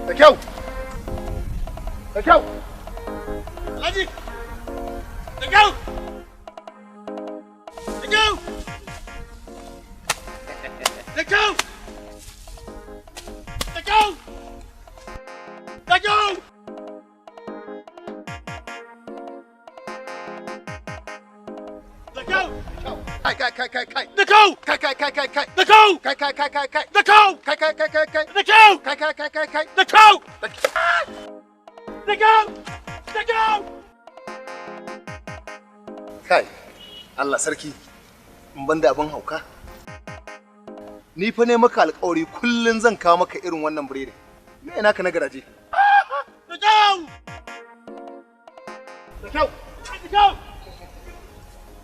Da kyau. Da kyau. Alhaji. Da kyau. Da kyau. Da kyau. Da kyau. Da kyau. Kai. Da kyau. Kai. Da kyau. Kai. Da kyau. Kai. Da kyau. Kai. Da kyau. Da kyau. Da kyau. Kai, Allah sarki, in ban da abin hauka. Ni fa ne maka alƙawari kullun zan kawo maka irin wannan biredi. Me ina ka na garaje? Da kyau. Da kyau. Da kyau.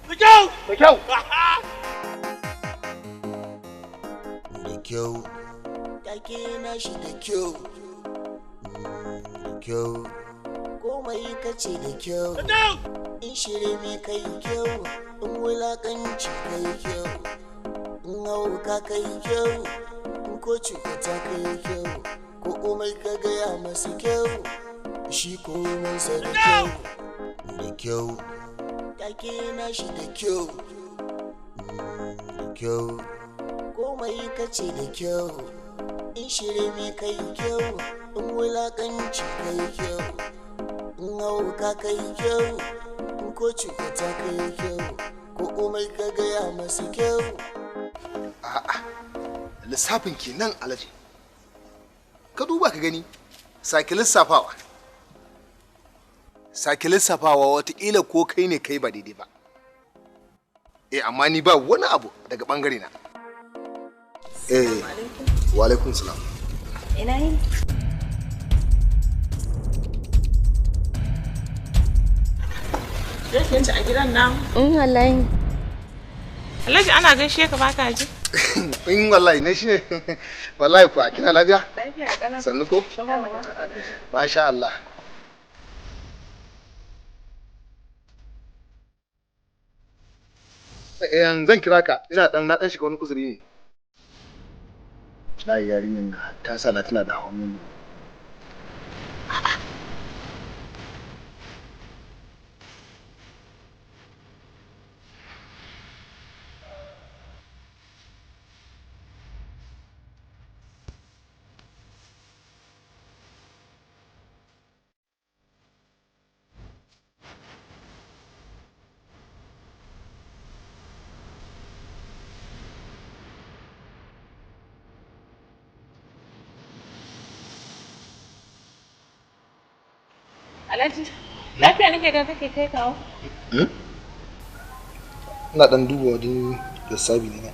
Da kyau. Da kyau. Da kyau. Take na shi da kyau. Da kyau. Komai kace da kyau. Da kyau. In shirme kai kyau, in wulakanci kai kyau, in hauka kai kyau, in ko cukata kai kyau, ko komai ka gaya masa kyau, shi komansa da kyau. Da kyau. Take na shi da kyau. Da kyau. Komai kace da kyau. In shirme kai kyau, in wulakanci kai kyau, in hauka kai kyau, in ko cukata kai kyau, ko komai ka gaya masa kyau. A'a, lissafin kenan Alhaji. Ka duba ka gani, sake lissafawa. Sake lissafawa wataƙila ko kai ne kai ba daidai ba. Amma ni ba wani abu daga ɓangare na. Wa alaikum salam. Ina yi? Yake ci a gidan nan? Wallahi. Alhaji ana gaishe ka baka ji? Wallahi ne shi ne. Wallahi kuwa kina lafiya? Lafiya kana. Sannu ko? Masha Allah. Zan kira ka. Na dan shiga wani uzuri ne. Na yarinyar ta sa na tana da hawan nono. Alhaji, lafiya nake da kake kai kawo? Ina dan duba wani lissafi ne.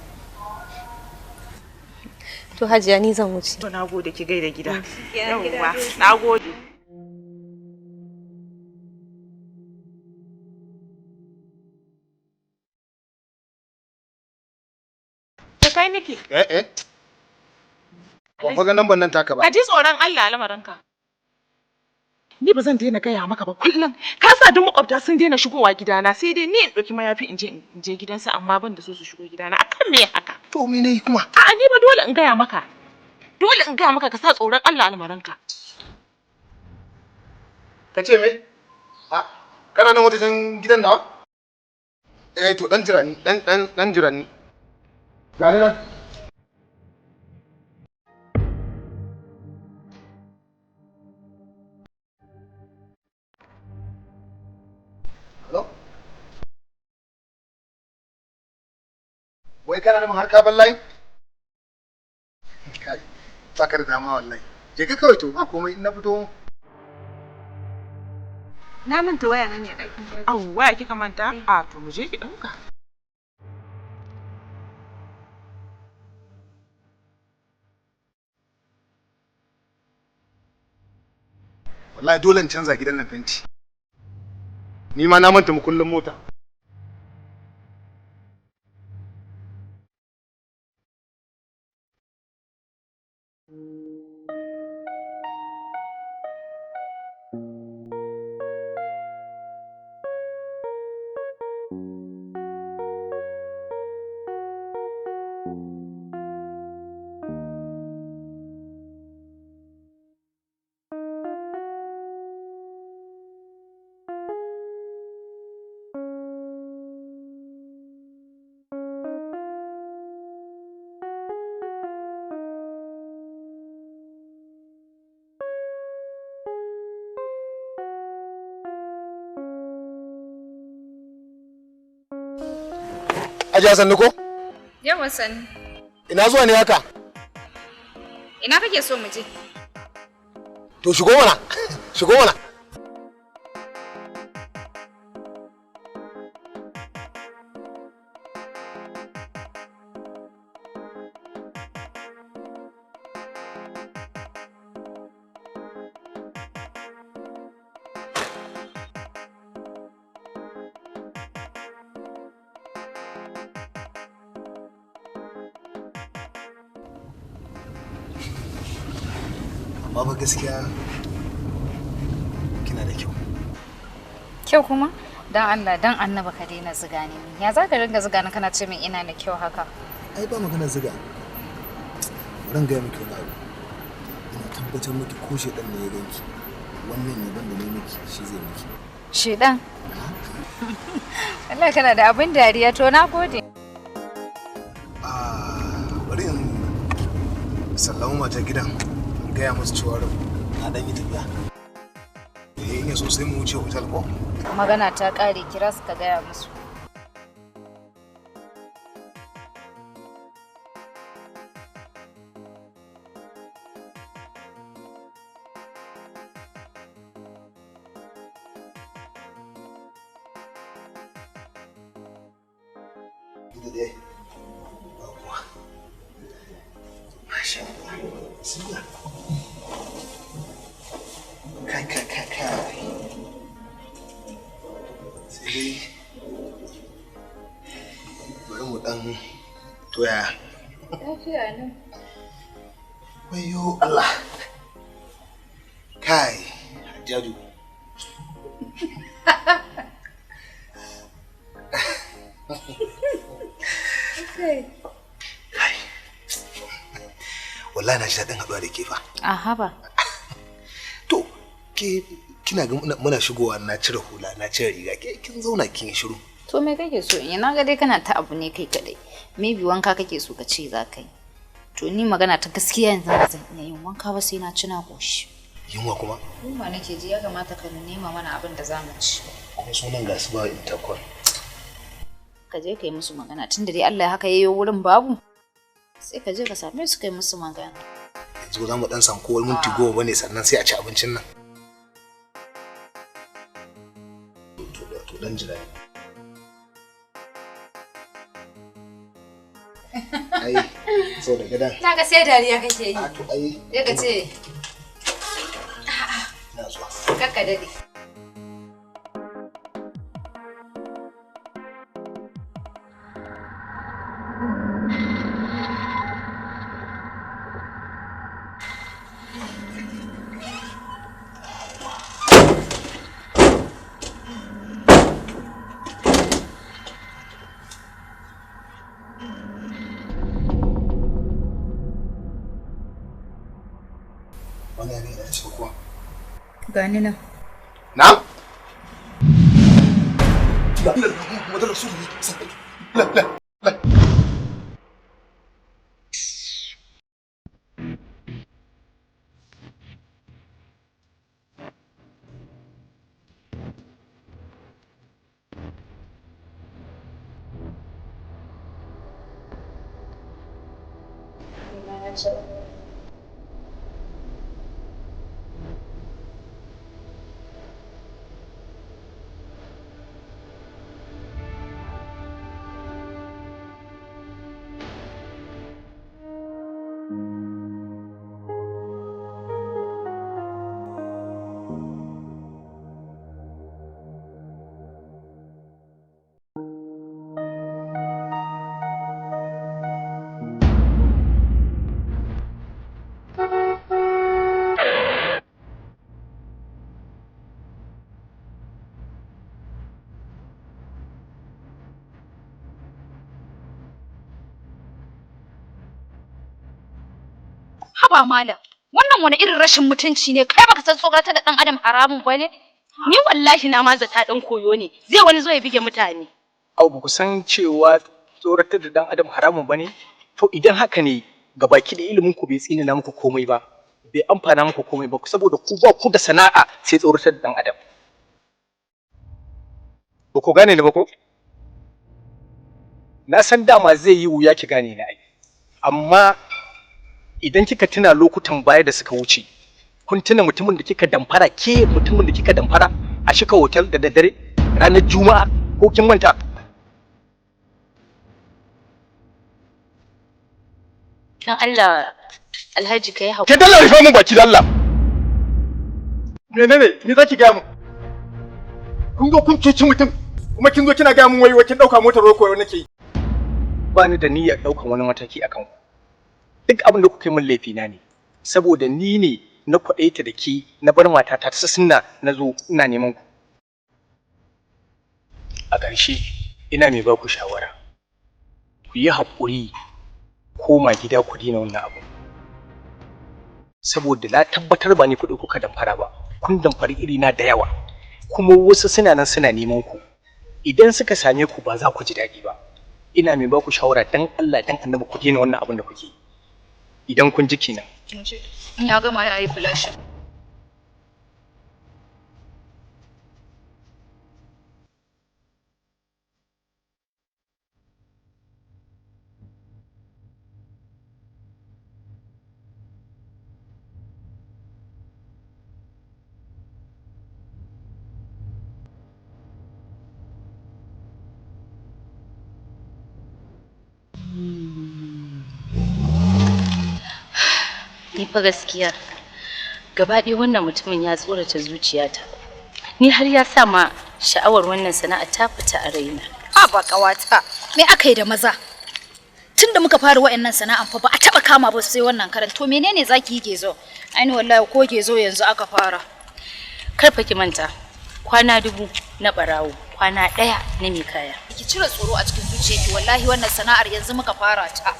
To Hajiya ni zan wuce. To nagode ki gaida gida. Yawwa, nagode. Ka kai niki? Ba fa ga namban nan taka ba. Ka ji tsoron Allah lamarinka. Ni ba zan daina gaya maka ba kullum. Ka sa duk makwabta sun daina shigowa gidana sai dai ni in ɗauki mayafi in je gidansa amma ban da su shigo gidana. Akan me haka? To me nayi kuma? A'a ni ba dole in gaya maka. Dole in gaya maka ka sa tsoron Allah almaranka. Ka ce me? Kana nan wajen gidan nawa? To dan jira ni, dan jira ni. Ga ni nan. Wai kana nan har ka ballai? Kai, baka da dama wallahi. Je ka kawai to ba komai in na fito. Na manta waya nan ne ɗakin. Au, waya kika manta? To mu je ki ɗauka. Wallahi dole in canza gidan nan fenti. Ni ma na manta mukullin mota. Hajiya sannu ko? Yawa sani. Ina zuwa ne haka? Ina kake so mu je? To shigo mana. Shigo mana. Amma ba gaskiya kina da kyau. Kyau kuma? Dan Allah dan annaba ka daina ziga ni. Ya za ka ringa ziga ni kana ce min ina da kyau haka? Ai ba magana ziga. Ran ga miki wani abu. Ina tabbatar miki ko shedan ne ya ganki. Wannan ne banda ne miki shi zai miki. Shedan? Allah kana da abin dariya to na gode. Bari in sallama mata gidan. Gaya musu cewa na dan yi tafiya. In yaso sai mu wuce hotel ko? Magana ta kare kira su ka gaya musu. Ita dai. Masha Allah. Bismillah. Kai. Sai dai bari mu dan toya. Lafiya ne. Wayo Allah. Kai, Hajjaju. Kai. Wallahi na ji daɗin haɗuwa da ke fa. Aha ba. To, kina ga muna shigowa na cire hula na cire riga kin zauna kin shiru. To me kake so in na ga dai kana ta abu ne kai kadai. Maybe wanka kake so ka ce za ka yi. To ni magana ta gaskiya yanzu ba zan iya yin wanka ba sai na ci na koshi. Yunwa kuma? Yunwa nake ji ya kamata ka nema mana abin da za mu ci. Kuma sunan ga su ba intercom. Ka je ka yi musu magana tunda dai Allah ya haka yayo wurin babu. Sai ka je ka same su kai musu magana. Yanzu za mu dan san ko wani minti 10 bane sannan sai a ci abincin nan. To dan jira. Ai, so da gidan. Na ga sai dariya kake yi. To ai. Sai ka ce. Na zuwa. Kakka dade. Wani abin da ya ce kuwa? Gani nan. Na'am? La ilaha illallah Muhammadur Rasulullah. La. Haba malam, wannan wani irin rashin mutunci ne? Kai baka san tsogatar da dan adam haramun bane? Ni wallahi na ma zata dan koyo ne. Zai wani zo ya bige mutane. Au ba ku san cewa tsoratar da dan adam haramun bane? To idan haka ne gabaki da ilimin ku bai tsina na muku komai ba. Bai amfana muku komai ba saboda ku ba ku da sana'a sai tsoratar da dan adam. Ba ku gane ni ba ko? Na san dama zai yi wuya ki gane ni ai. Amma idan kika tuna lokutan baya da suka wuce, kun tuna mutumin da kika damfara a shika hotel da daddare ranar Juma'a ko kin manta? Dan Allah Alhaji kai haƙuri. Ke dalla rufe mun baki da Allah. Menene? Ni zaki ga mu? Kun ga kun cuci mutum kuma kin zo kina ga mun wai kin dauka motar roko nake yi. Ba ni da niyyar daukan wani mataki akan ku. Duk abin da kuka yi min laifi na ne. Saboda ni ne na kwaɗaita da ke na bar matata ta sunna na zo ina neman ku. A ƙarshe ina mai ba ku shawara. Ku yi haƙuri koma gida ku dina wannan abu. Saboda na tabbatar ba ni kuɗi kuka damfara ba. Kun damfari irina da yawa. Kuma wasu suna nan suna neman ku. Idan suka same ku ba za ku ji daɗi ba. Ina mai ba ku shawara dan Allah dan Annabi ku dina wannan abin da kuke yi. Idan kun ji kenan. Ya gama ya yi flash. Ni fa gaskiya gaba ɗaya wannan mutumin ya tsorata zuciyata. Ni har ya sa ma sha'awar wannan sana'a ta fita a raina. A ba kawata, me aka yi da maza? Tunda muka fara wa'annan sana'an fa ba a taba kama ba sai wannan karan. To menene zaki yi gezo? Ai wallahi ko gezo yanzu aka fara. Kar fa ki manta. Kwana 1000 na barawo, kwana 1 na mai kaya. Ki cire tsoro a cikin zuciyarki, wallahi wannan sana'ar yanzu muka fara ta.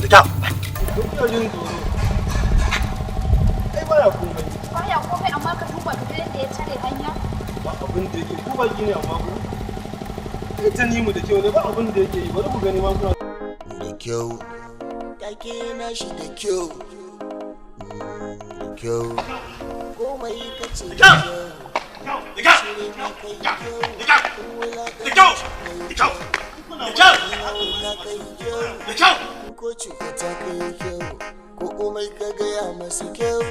Fita! Ina jin tsoro. Ai baya komai. Baya komai amma ka duba da yadda ya tare hanya. Ba abin da yake ko baki ne amma ko. Kai ta nimu da kyau ne ba abin da yake yi bari ku gani ma kuna. Da kyau. Take na shi da kyau. Da kyau. Komai kace da kyau. Da kyau. Da kyau. Ko cuta ta kai kyau, ko komai ka gaya masa kyau,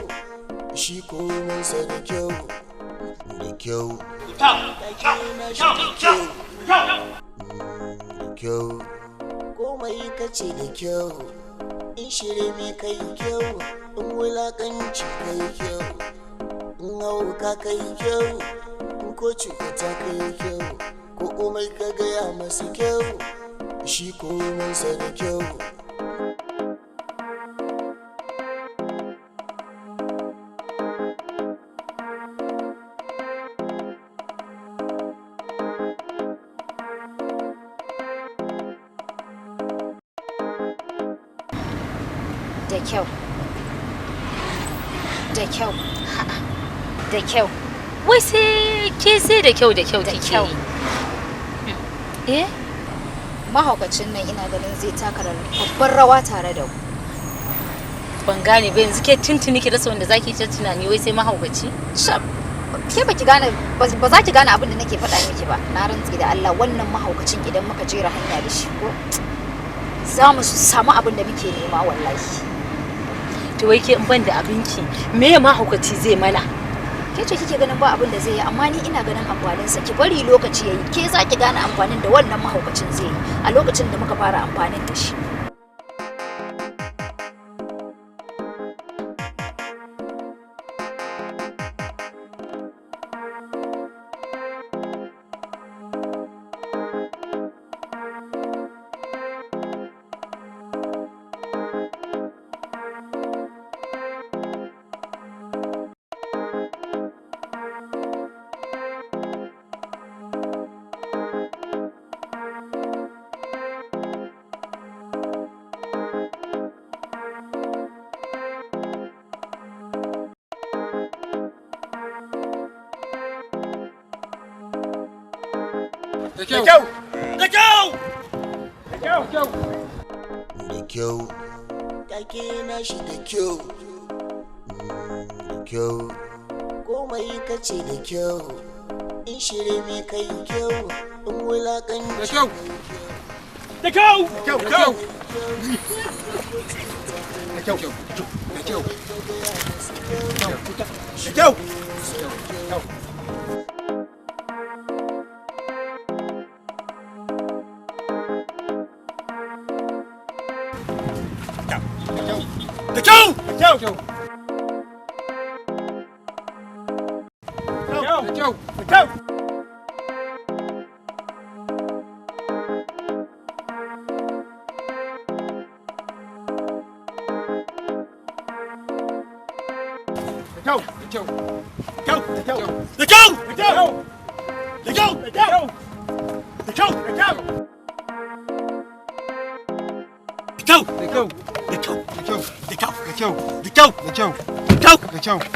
shi komansa da kyau, da kyau. Take na shi da kyau, da kyau. Komai ka ce da kyau, in shirme kai kyau, in wulakanci kai kyau, in hauka kai kyau, in ko cuta ta kai kyau, ko komai ka gaya masa kyau, shi komansa da kyau. Da kyau. Da kyau. Da kyau. Wai sai ke sai da kyau kike yi. Mahaukacin nan ina ganin zai taka babbar rawa tare da ku. Ban gane ba yanzu ke tuntuni ki rasa wanda zaki ta tunani wai sai mahaukaci? Shab. Ke baki gane ba za ki gane abin da nake faɗa miki ba. Na rantsi da Allah wannan mahaukacin idan muka jera hanya da shi ko za mu samu abin da muke nema wallahi. To wai ke in ban da abinki me mahaukaci zai mana? ke ce kike ganin ba abin da zai yi amma ni ina ganin amfanin sa ki bari lokaci yayi ke za ki gane amfanin da wannan mahaukacin zai yi a lokacin da muka fara amfanin da shi Da kyau! Da kyau! Da kyau, take na shi da kyau. Da kyau, komai kace da kyau. In shirme kai kyau, in wulakanci. Da kyau! Da kyau! Da kyau! Da kyau! Da kyau! Da kyau! Da kyau! Da kyau! Da kyau! Da kyau! Da kyau!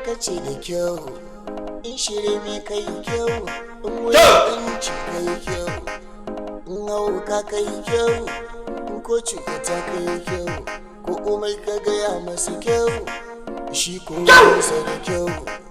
kace da kyau in shirme kai kyau in wulakanci kai kyau in hauka kai kyau in ko cukata kai kyau ko umai ka gaya masa kyau shi ko da kyau